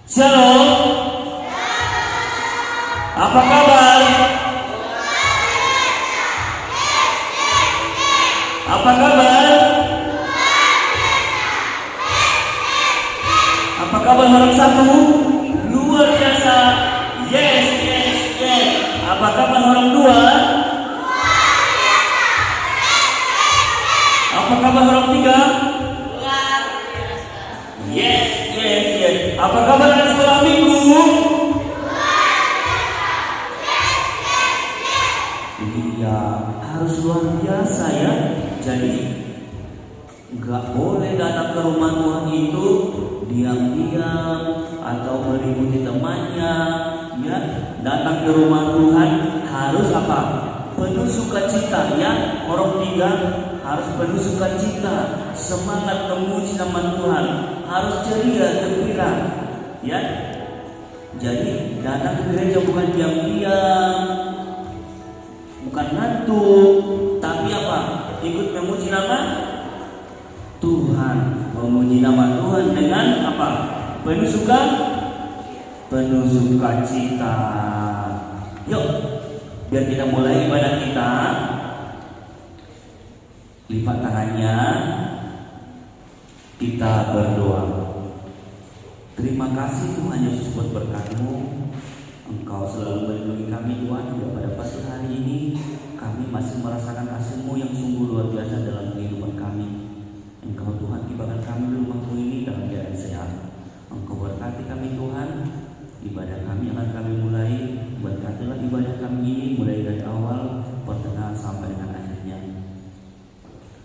Shalom. Apa kabar? Apa kabar? Apa kabar orang satu? Luar biasa. Yes. Apa kabar orang dua? Apa kabar orang tiga? Yes. Apa kabar anak sekolah minggu? Iya, harus luar biasa ya. Jadi nggak boleh datang ke rumah Tuhan itu diam-diam atau meliputi temannya. Ya, datang ke rumah Tuhan harus apa? Penuh sukacita ya. Orang tiga harus penuh sukacita, semangat memuji nama Tuhan, harus ceria, gembira, ya. Jadi datang ke gereja bukan diam-diam, bukan ngantuk, tapi apa? Ikut memuji nama Tuhan, memuji nama Tuhan dengan apa? Penuh sukacita. Yuk, biar kita mulai ibadah kita. Lipat tangannya, kita berdoa. Terima kasih Tuhan Yesus buat berkat-Mu. Engkau selalu melindungi kami Tuhan. Hingga pada pagi hari ini kami masih merasakan kasih-Mu yang sungguh luar biasa dalam kehidupan kami. Engkau Tuhan tibakan kami di rumah-Mu ini dalam keadaan sehat. Engkau berkati kami Tuhan. Ibadah kami akan kami mulai. Berkatilah ibadah kami ini mulai dari awal, pertengahan sampai dengan akhirnya.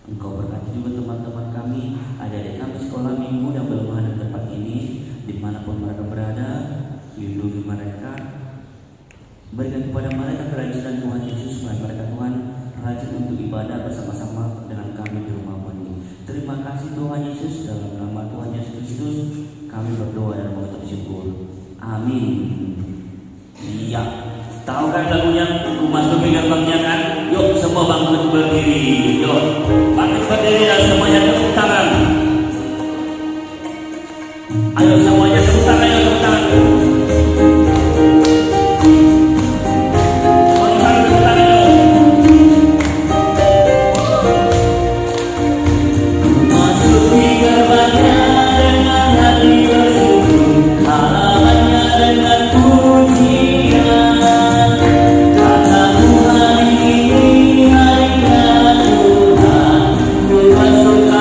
Engkau berkati juga teman-teman kami, adik-adik kami sekolah minggu yang belum ada tempat ini, dimanapun mereka berada, lindungi mereka, berikan kepada mereka kerajinan Tuhan Yesus, supaya mereka Tuhan rajin untuk ibadah bersama-sama dengan kami di rumah ini. Terima kasih Tuhan Yesus, dalam nama Tuhan Yesus Kristus kami berdoa dan mengucap syukur. Amin. Iya. Tahu kan lagunya Mas pegang bangnya kan? Yuk semua bangkit berdiri. Yuk bangkit berdiri dan semuanya tepuk tangan. Ayo semuanya tepuk tangan, ayo tepuk tangan. Masuki gerbangnya dengan hati bersyukur, halamannya dengan pujian. Hari ini harinya Tuhan, ku bersuka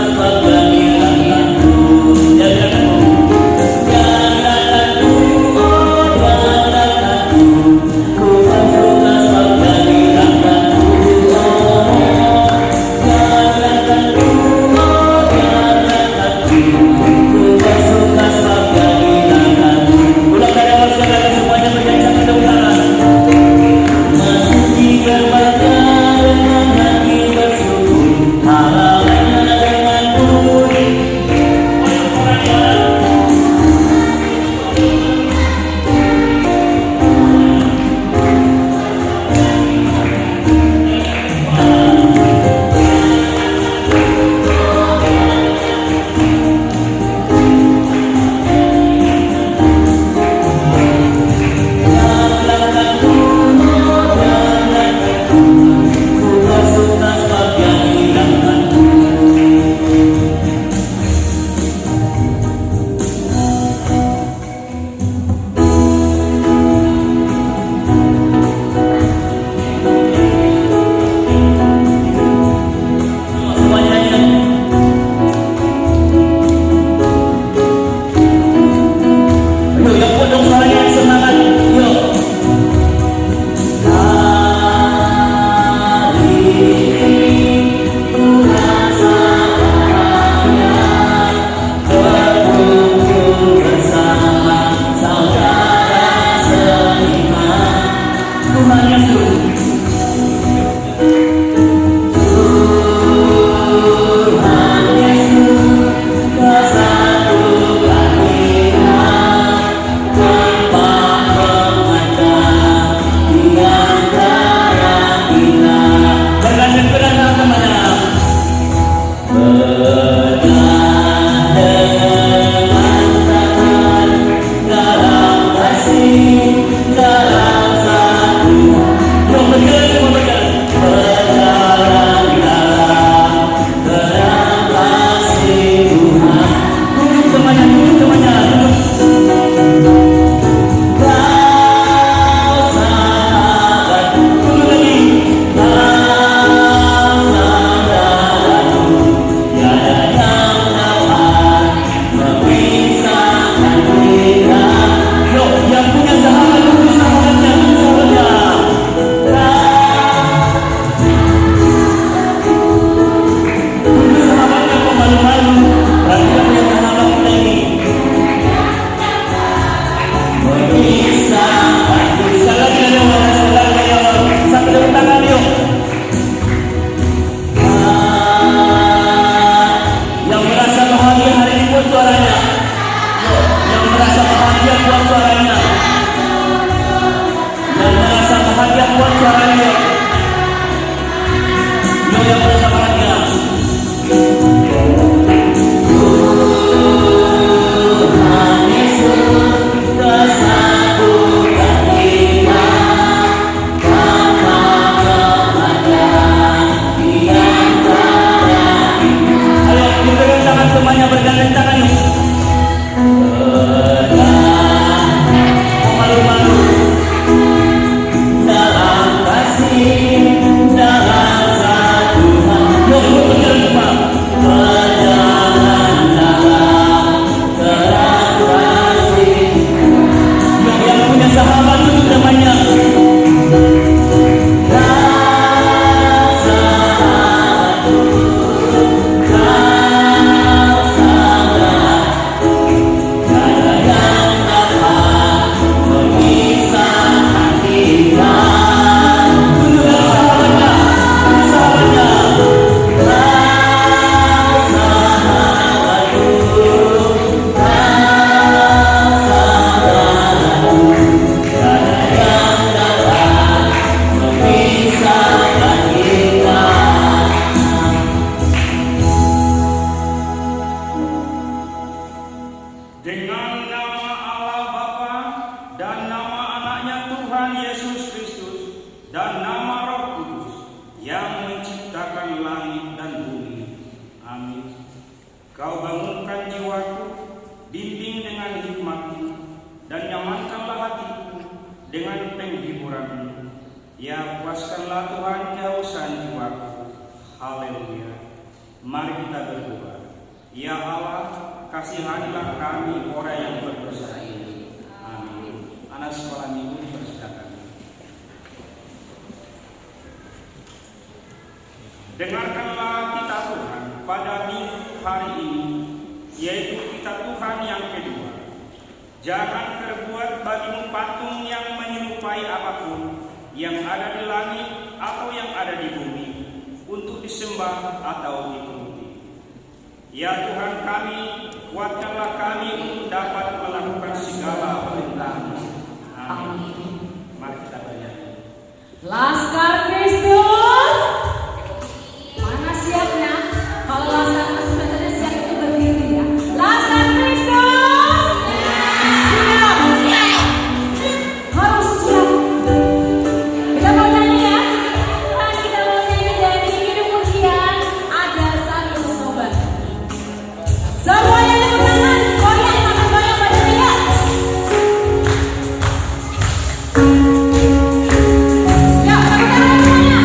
semuanya bergandeng tangan yuk. Malu-malu dalam kasih, dalam satu hati. Yuk berjalan semua. Berjalan dalam terang kasih. Yang punya sahabat duduk temannya. Dengan nama Allah Bapa dan nama anaknya Tuhan Yesus Kristus dan nama Roh Kudus yang menciptakan langit dan bumi. Amin. Kau bangunkan jiwaku, bimbing dengan hikmat-Mu, dan nyamankanlah hatiku dengan penghiburan-Mu. Ya, puaskanlah Tuhan kehausan jiwaku. Haleluya. Mari kita berdoa. Ya Allah, kasihanilah kami orang yang berdosa ini. Amin. Anak sekolah minggu persilakan. Dengarkanlah kita Tuhan pada minggu hari ini, yaitu kita Tuhan yang kedua. Jangan terbuat bagimu patung yang menyerupai apapun yang ada di langit atau yang ada di bumi, untuk disembah atau dituruti. Ya Tuhan kami, kuatkanlah kami untuk dapat melakukan segala perintah-Mu. Amin. Mari kita bernyanyi. Laskar Kristus, mana siapnya? Kalau Laskar Kristus saja siap itu berdiri ya. Laskar Kristus, siap, harus siap. Kita mau nyanyi ya. Kita mau nyanyi dari hidup pujian ada satu sobat. Semuanya tepuk tangan, goyang tangan, goyang badan dia. Ya, tepuk tangan semuanya.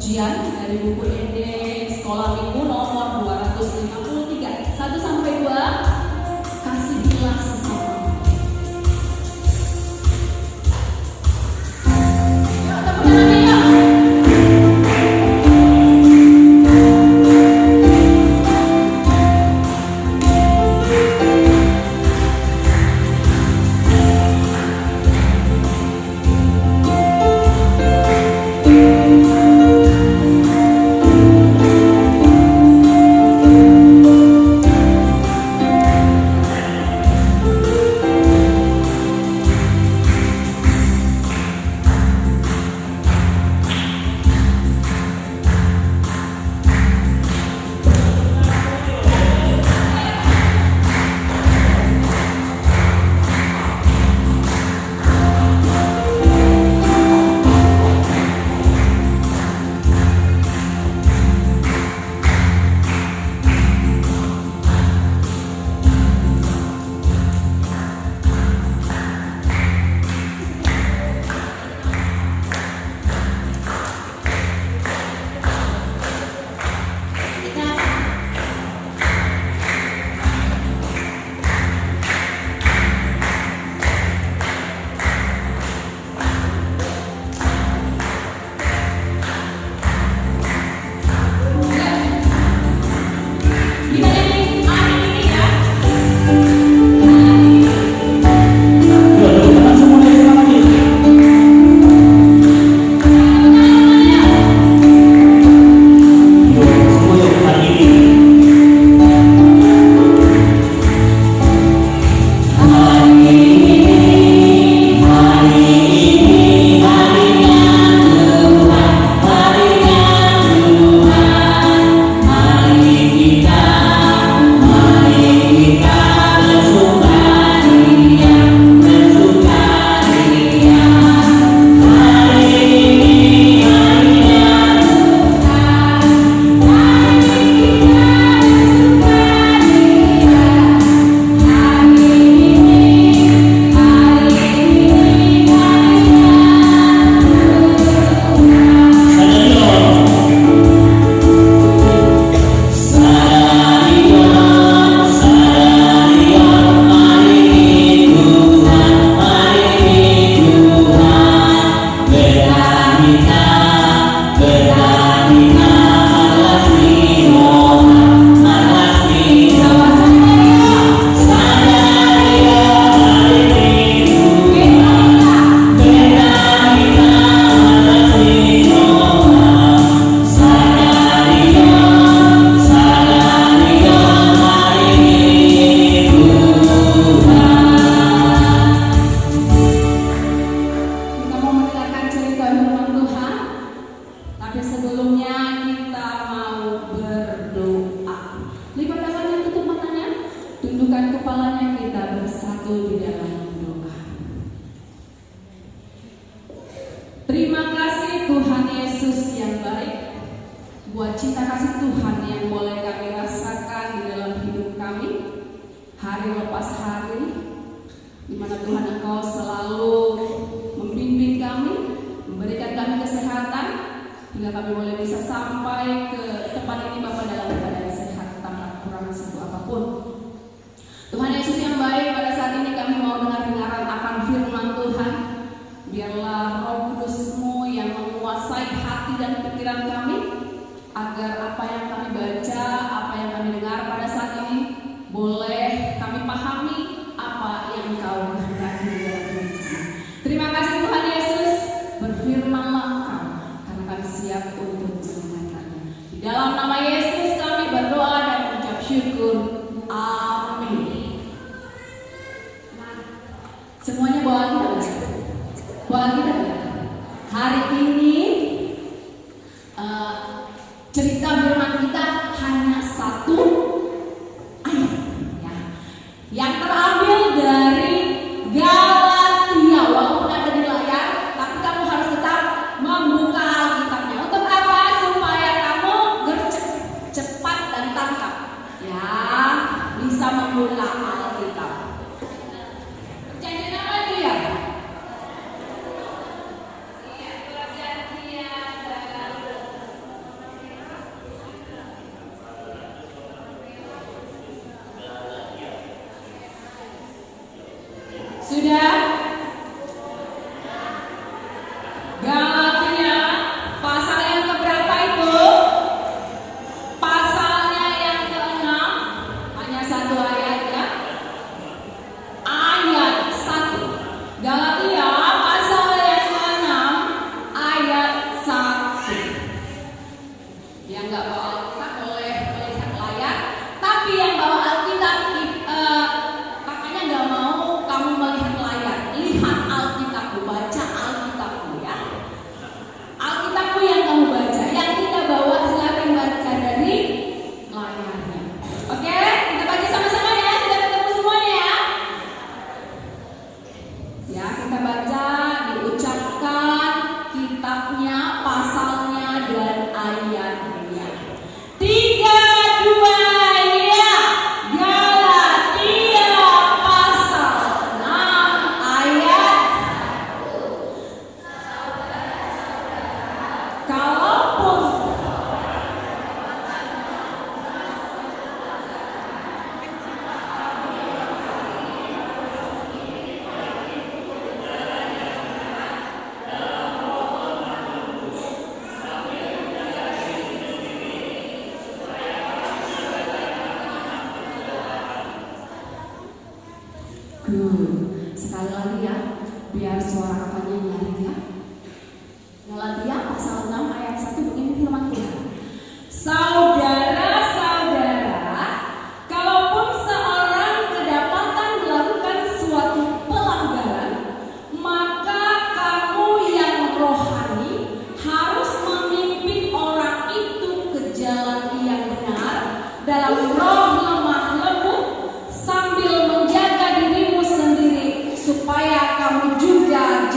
Pujian dari buku ED Sekolah Minggu nomor 253 1 sampai 2. Kasihilah sesama. Yuk tepuk tangannya yuk. Terima kasih Tuhan Yesus yang baik, buat cinta kasih Tuhan yang boleh kami rasakan di dalam hidup kami hari lepas hari, di mana Tuhan Engkau selalu membimbing kami, memberikan kami kesehatan hingga kami boleh bisa sampai ke tempat ini Bapa dalam keadaan sehat tanpa kurang satu apapun. Tuhan Yesus yang baik, pada saat ini kami mau dengar-dengaran akan firman Tuhan. Biarlah Roh Kudus-Mu yang menguasai hati dan pikiran kami, agar apa yang kami baca, apa yang kami dengar pada saat ini boleh kami pahami apa yang Kau kehendaki di dalam hidup kami. Terima kasih Tuhan Yesus, berfirmanlah Engkau, karena kami siap untuk mendengarkannya. Di dalam nama Yesus kami berdoa dan mengucap syukur. Amin. Semuanya bawa kita, hari ini cerita firman kita hanya satu ayat ya, yang terambil dari Galatia. Walaupun ada di layar, tapi kamu harus tetap membuka Alkitabnya. Untuk apa? Supaya kamu gercep, cepat dan tangkap ya, bisa membuka Alkitab. Perjanjian apa itu ya? Sudah? Galatia pasal yang keberapa itu? Pasalnya yang ke-6. Hanya satu ayat ya. Ayat 1. Galatia pasal yang ke-6 ayat 1. Yang enggak bawa Alkitab boleh melihat layar, tapi yang bawa Alkitab makanya enggak mau kamu melihat layar. Lihat Alkitabmu, baca Alkitabmu ya. Alkitabmu yang kamu baca, yang kita bawa silakan baca dari layarnya. Oke, kita baca sama-sama ya. Sudah ketemu semuanya ya? Ya, kita baca, diucapkan kitabnya, pasalnya dan ayatnya. 3, 2, ya. Galatia pasal 6 ayat. Kalaupun sekali lagi ya, biar suara kakaknya nyaring ya. Galatia pasal 6 ayat 1 begini firman Tuhan. Saudara-saudara, kalaupun seorang kedapatan melakukan suatu pelanggaran, maka kamu yang rohani harus memimpin orang itu ke jalan yang benar dalam roh lemah lembut, sambil menjaga dirimu sendiri supaya kamu juga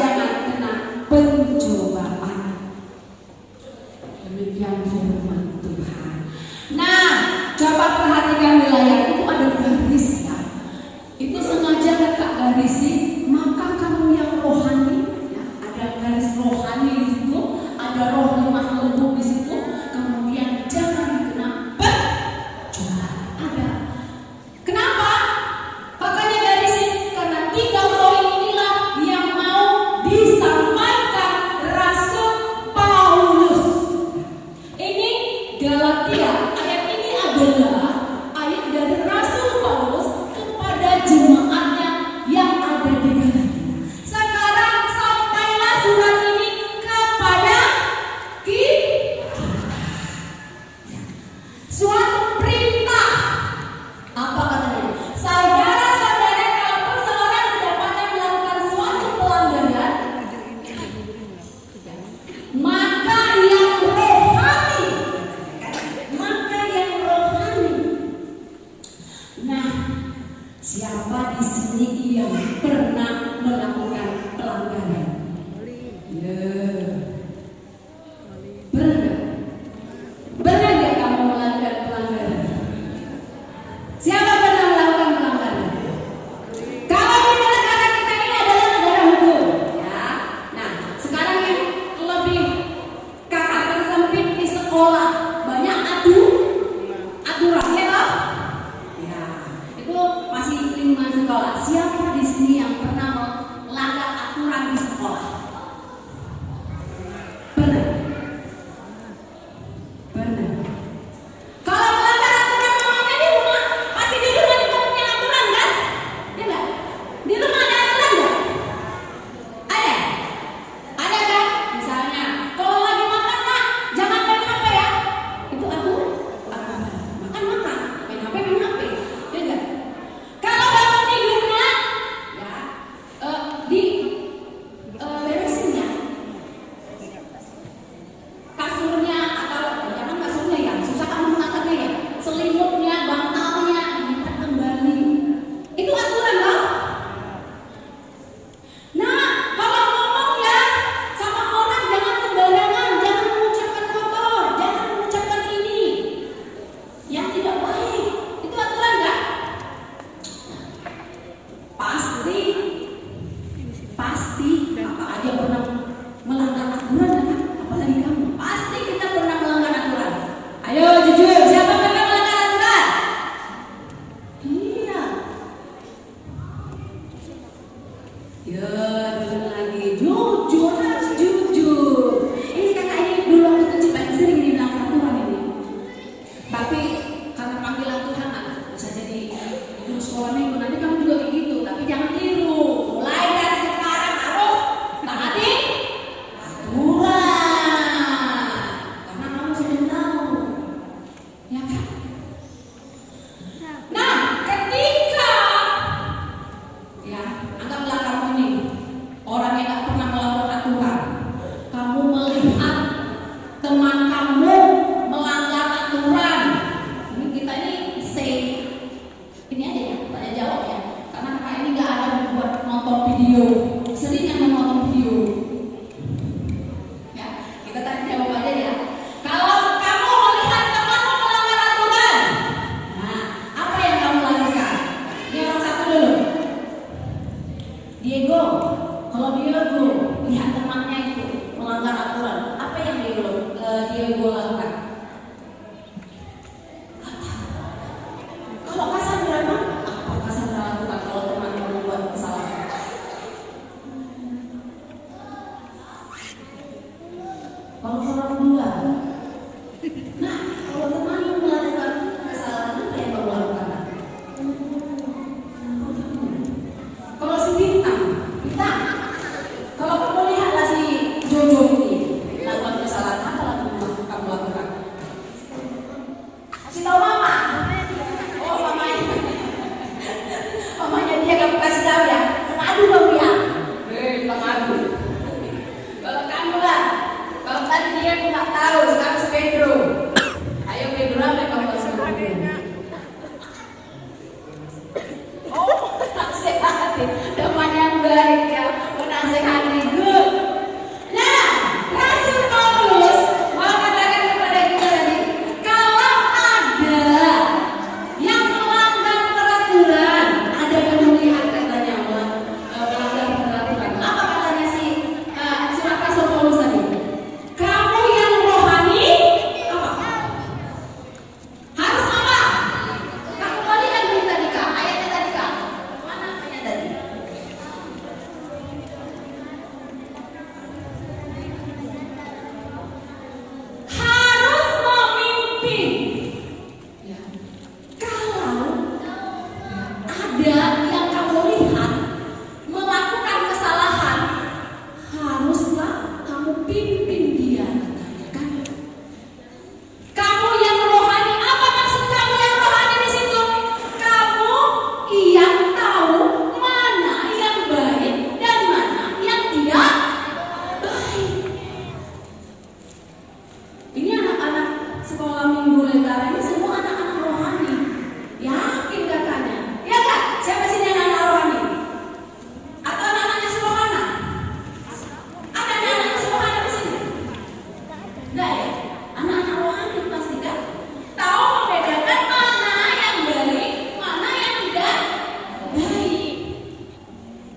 Kalau orang tua, nah kalau teman melakukan kesalahan apa yang kamu lakukan? Kalau si Bintang, kalau kamu lihatlah si Jojo ini melakukan kesalahan apa yang kamu lakukan? Kasih tahu mama. Oh mamanya, mamanya dia kamu kasih tahu ya. Mengadu kamu ya. Mengadu. Kalau kamu lah, kalau tadi dia aku nggak tahu, sekarang si Pedro. Ayo Pedro, apa yang kamu kasih tahu? Oh, nasihati, teman yang baik ya, menasihati good. Nah, Rasul Paulus mengatakan kepada kita tadi, kalau ada yang melanggar peraturan, ada yang melihat katanya melanggar peraturan. Apa katanya si surat Rasul Paulus tadi? Kamu yang rohani apa? Harus apa? Kamu balikan dulu tadi kak, ayatnya tadi kak. Mana ayat tadi? Harus memimpin. Ya. Kalau ada yang kamu lihat melakukan kesalahan, haruslah kamu pimpin dia katanya kan? Kamu yang rohani, apa maksud kamu yang rohani di situ? Kamu yang tahu mana yang baik dan mana yang tidak baik. Ini anak-anak sekolah minggu Lentera ini semua anak-anak rohani. Yakin kakaknya? Ya kak? Siapa sini anak-anak rohani? Atau anak-anaknya Sulohana? Ada anak-anaknya Sulohana di sini? Enggak ya? Anak-anak rohani pasti kan? Tahu membedakan mana yang baik, mana yang tidak baik.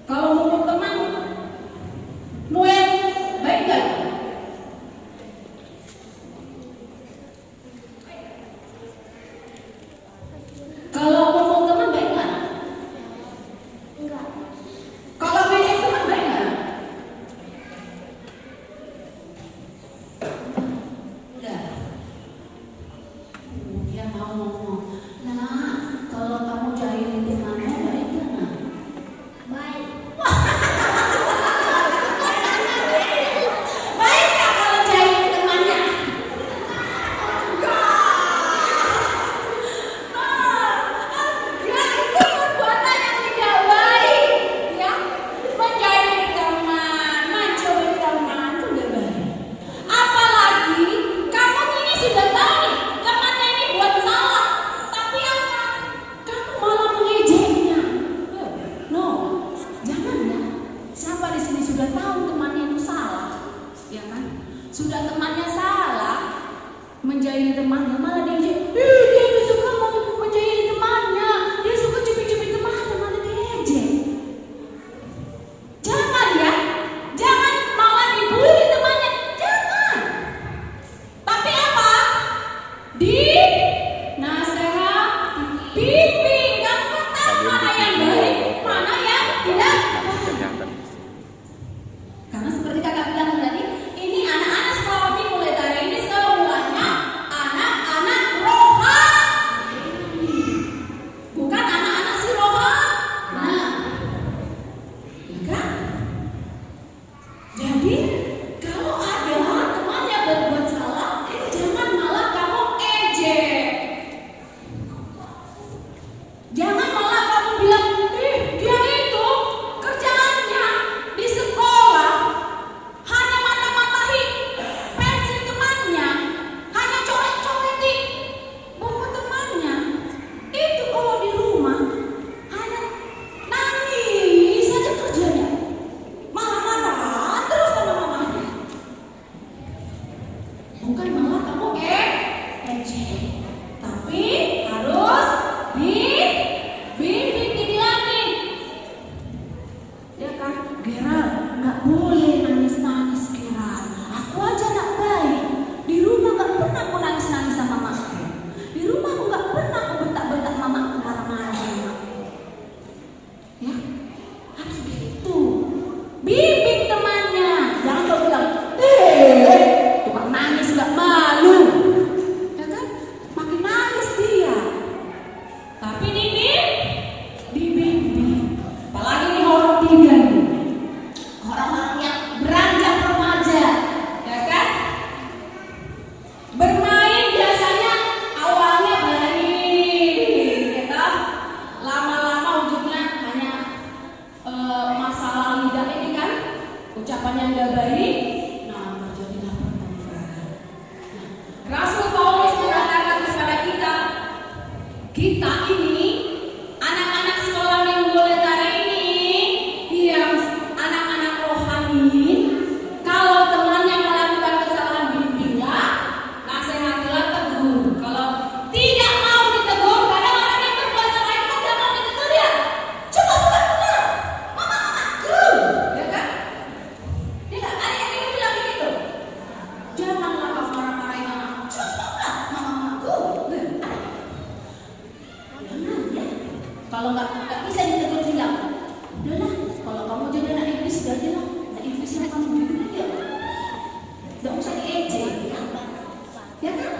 Kalau hukum teman, Noel baik gak? Kalau ngomong teman baik nggak? Enggak. Kalau beda teman baik nggak? Enggak. Dia mau ngomong, nah kalau kamu jahilin temannya baik nggak? Nah? Baik. Baik nggak kalau jahilin temannya? Ya itu perbuatan yang tidak baik, ya. Menjahili teman, mencuri teman itu tidak baik. Apalagi kamu ini sudah tahu nih temannya ini buat salah, tapi apa? Kamu malah mengejeknya. No, jangan ya. Siapa di sini sudah tahu temannya itu salah, ya kan? Sudah temannya salah, menjahili temannya malah diejek. Dia tuh suka mau menjahili temannya, dia suka cubit-cubit temannya malah diejek. Jangan ya, jangan malah dibully temannya, jangan. Tapi apa? Dinasehati, bimbing, kamu kan tahu mana yang baik, mana yang tidak baik. Karena seperti kakak bilang tadi, ini anak-anak sekolah minggu Lentera ini semuanya anak-anak rohani, bukan anak-anak si rohani. Nah, ya kan? Jadi kalau ada temannya berbuat salah, jangan malah kamu ejek. Jangan malah kamu bilang, dia itu kerjaannya di sekolah hanya mata-matahi pensil temannya, hanya coret-coreti buku temannya. Itu kalau di rumah hanya nangis saja kerjanya, marah-marah terus sama mama. ucapan yang gak baik, nah terjadilah pertengkaran. Nah, Rasul Paulus mengatakan kepada kita ini anak-anak sekolah minggu letari ini yang anak-anak rohani, kalau temannya melakukan kesalahan bimbinglah, nasihatilah, tegur. Kalau tidak mau ditegur, kadang orang yang berbuat salah itu tidak mau ditegur ya. Coba benar, mama, ya kan? Dia kan ada yang bilang begitu. Janganlah kau marah-marahin anak. Coba mama, jangan ya. Kalau nggak bisa ditegur bilang, udahlah. Kalau kamu jadi anak iblis, sudah aja lah. Anak iblis yang kamu bikin aja. Nggak usah diejek, ya kan?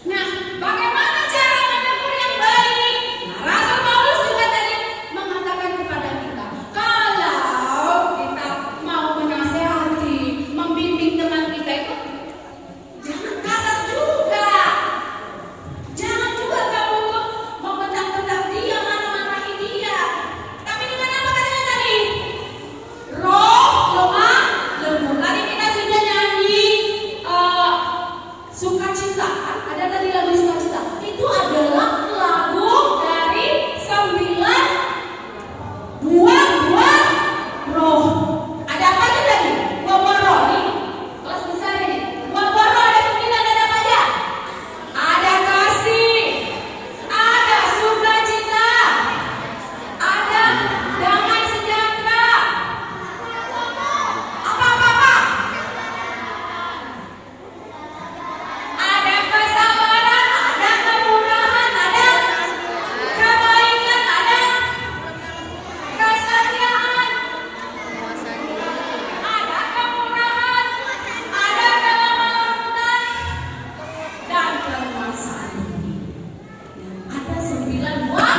Nah, bagaimana cara menegur yang baik? Nah, Rasul Paulus juga tadi mengatakan kepada kita, kalau kita mau menasehati, membimbing teman kita itu, jangan kasar juga. Jangan juga kamu tuh membentak-bentak dia, marah-marahin dia. Tapi dengan apa katanya tadi? Roh lemah lembut. Tadi kita sudah nyanyi sukacita, kan? Ada tadi lagu sukacita. Itu adalah lagu dari 9 buah-buah roh. Ada apa aja tadi? Buah-buah roh nih. Kelas besar ini. Buah-buah roh ada 9, ada apa aja? Ada kasih, ada sukacita, ada damai sejahtera. Apa? Ada kesabaran, ada kemurahan, ada kebaikan, ada kesetiaan, ada kemurahan, ada kelembutan, dan kekuasaan. Ada 9 buah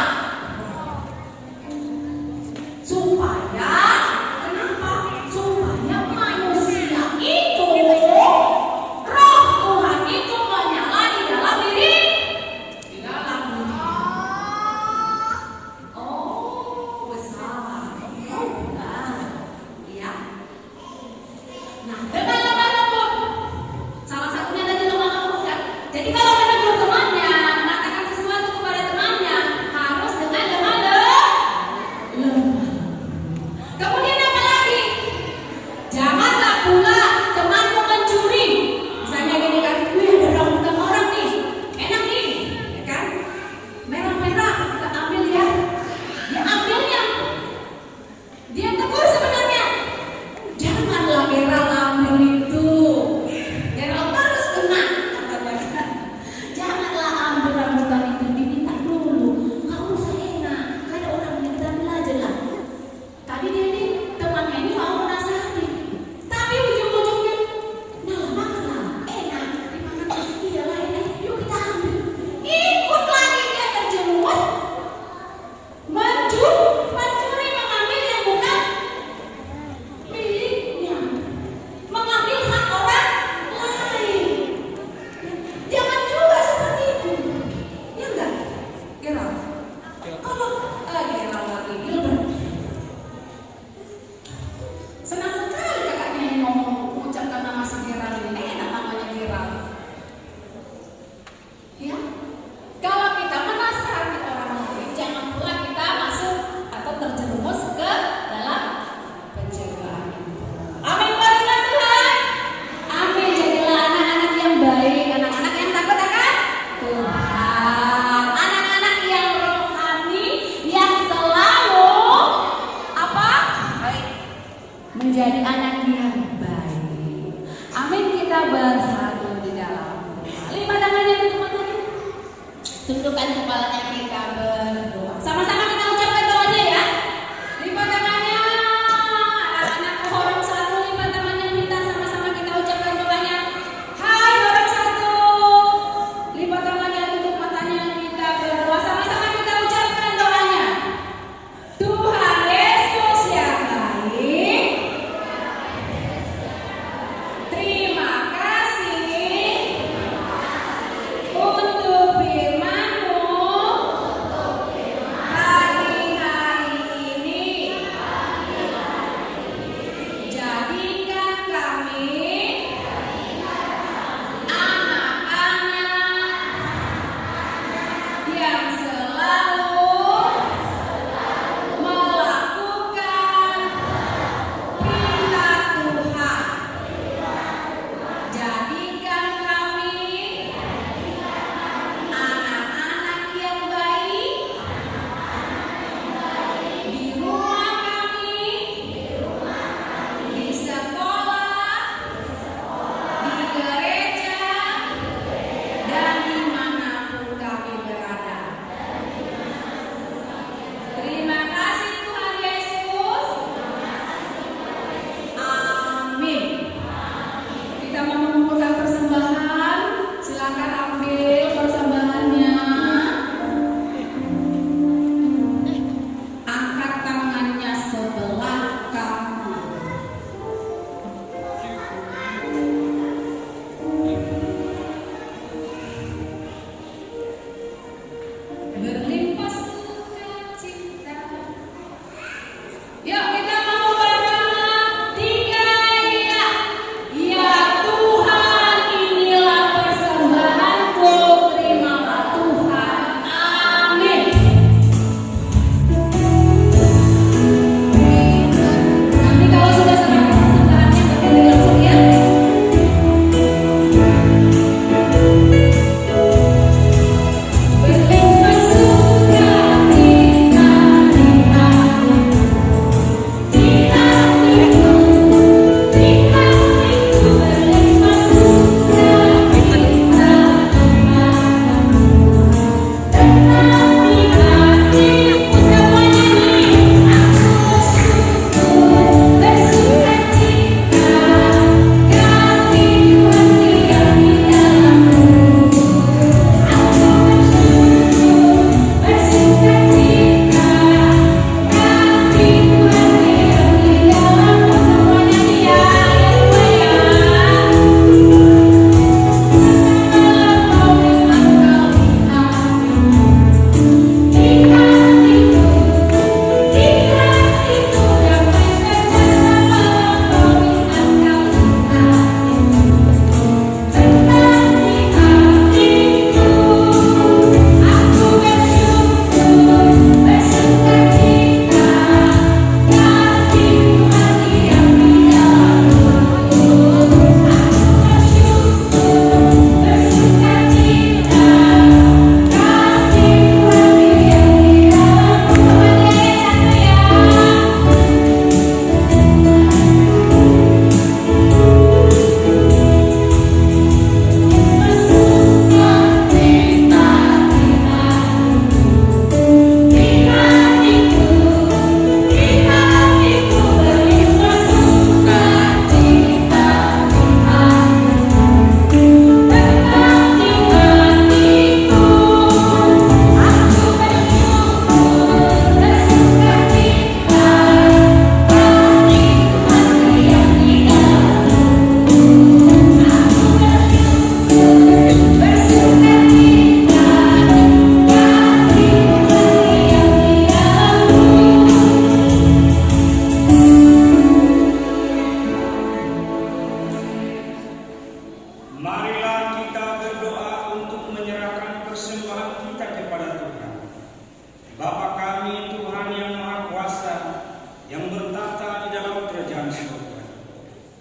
supaya kenapa? Supaya manusia itu roh Tuhan itu menyala di dalam diri. Oh, besar. Oh, bukan. Iya. Nah, dengan lemah lembut. Salah satunya tadi lemah lembut kan. Jadi kalau menegur temannya, mengatakan sesuatu kepada temannya, harus dengan lemah lembut. Kemudian apa lagi? Janganlah pula temanmu mencuri. Misalnya gini kan, wih ada rambutan orang nih, enak nih, ya kan? Merah-merah, kita ambil ya. Dia ambilnya. Dia tegur sebenarnya. Janganlah Gerald ambil itu. Gerald harus kena, katanya. Janganlah ambil rambutan itu, diminta dulu. Nggak usah enak, ada orang yang kita ambil aja lah. Tadi dia nih, temannya ini mau nasihati, tapi ujung-ujungnya, nah makanlah, enak, dimakan, iyalah enak, yuk kita ambil. Ikut lagi dia terjerumus, mencuri, mengambil yang bukan miliknya, mengambil hak orang lain. Jangan juga seperti itu, ya enggak? Gerald, kalau Gerald lagi, Gilbert. Senang sekali kakaknya ini ngomong, mengucapkan nama si Gerald ini. Enak namanya Gerald. Ya, kalau kita menasihati orang lain, jangan pula kita masuk atau terjerumus ke dalam pencobaan. Amin, berikan Tuhan. Amin, jadilah anak-anak yang baik, anak-anak yang takut akan Tuhan, anak-anak yang rohani, yang selalu apa? Menjadi anak yang baik. Amin, kita bersatu di dalam doa. Lipat tangannya ke teman-teman. Tundukkan kepalanya, kita berdoa. Sama-sama kita ucapkan doanya ya. Lipat tangannya. Anak-anak orang satu, lipat tangannya, minta sama-sama kita ucapkan doanya. Hai orang satu. Lipat tangannya, tutup matanya, kita berdoa. Sama-sama kita ucapkan doanya. Tuhan Yesus yang baik, terima kasih untuk firman-Mu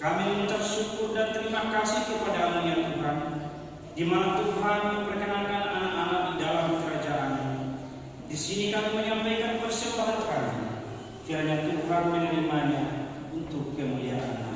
Kami mengucap syukur dan terima kasih kepada-Mu ya Tuhan, di mana Tuhan memperkenankan anak-anak di dalam kerajaan. Di sini kami menyampaikan persembahan kami, kiranya Tuhan menerimanya untuk kemuliaan.